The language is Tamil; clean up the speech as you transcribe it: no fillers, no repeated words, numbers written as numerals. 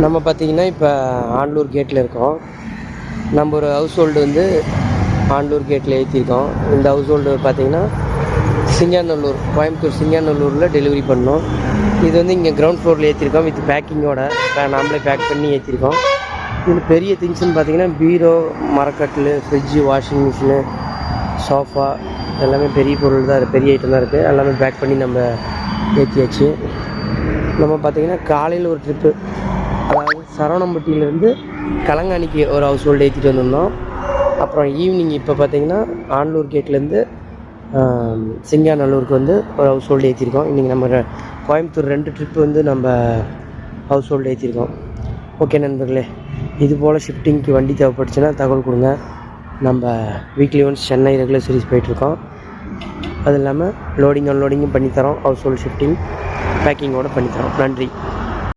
நம்ம பார்த்திங்கன்னா இப்போ ஆண்டூர் கேட்டில் இருக்கோம். நம்ம ஒரு ஹவுஸ் ஹோல்டு வந்து ஆண்டூர் கேட்டில் ஏற்றிருக்கோம். இந்த ஹவுஸ் ஹோல்டு பார்த்திங்கன்னா சிங்காநல்லூர், கோயம்புத்தூர் சிங்காநல்லூரில் டெலிவரி பண்ணோம். இது வந்து இங்கே கிரவுண்ட் ஃப்ளோரில் ஏற்றிருக்கோம் வித் பேக்கிங்கோட. நாமளே பேக் பண்ணி ஏற்றிருக்கோம். இதில் பெரிய திங்ஸ்ன்னு பார்த்திங்கன்னா பீரோ, மரக்கட்டில், ஃப்ரிட்ஜு, வாஷிங் மிஷினு, சோஃபா எல்லாமே பெரிய பொருள் தான், பெரிய ஐட்டம் தான் இருக்குது. எல்லாமே பேக் பண்ணி நம்ம ஏற்றியாச்சு. நம்ம பார்த்திங்கன்னா காலையில் ஒரு ட்ரிப்பு, அதாவது சரவணம்பட்டியிலேருந்து கலங்காணிக்கு ஒரு ஹவுஸ் ஹோல்டு ஏற்றிட்டு வந்திருந்தோம். அப்புறம் ஈவினிங் இப்போ பார்த்திங்கன்னா ஆண்டூர் கேட்லேருந்து சிங்காநல்லூருக்கு வந்து ஒரு ஹவுஸ் ஹோல்டு ஏற்றிருக்கோம். இன்றைக்கி நம்ம கோயம்புத்தூர் 2 ட்ரிப்பு வந்து நம்ம ஹவுஸ் ஹோல்டு ஏற்றிருக்கோம். ஓகே நண்பர்களே, இது போல் ஷிஃப்டிங்க்கு வண்டி தேவைப்பட்டுச்சுன்னா தகவல் கொடுங்க. நம்ம weekly once Chennai regular series போயிட்டுருக்கோம். அது இல்லாமல் லோடிங் அன்லோடிங்கும் பண்ணித்தரோம். ஹவுஸ் ஹோல்டு ஷிஃப்டிங் பேக்கிங்கோடு பண்ணித்தரோம். நன்றி.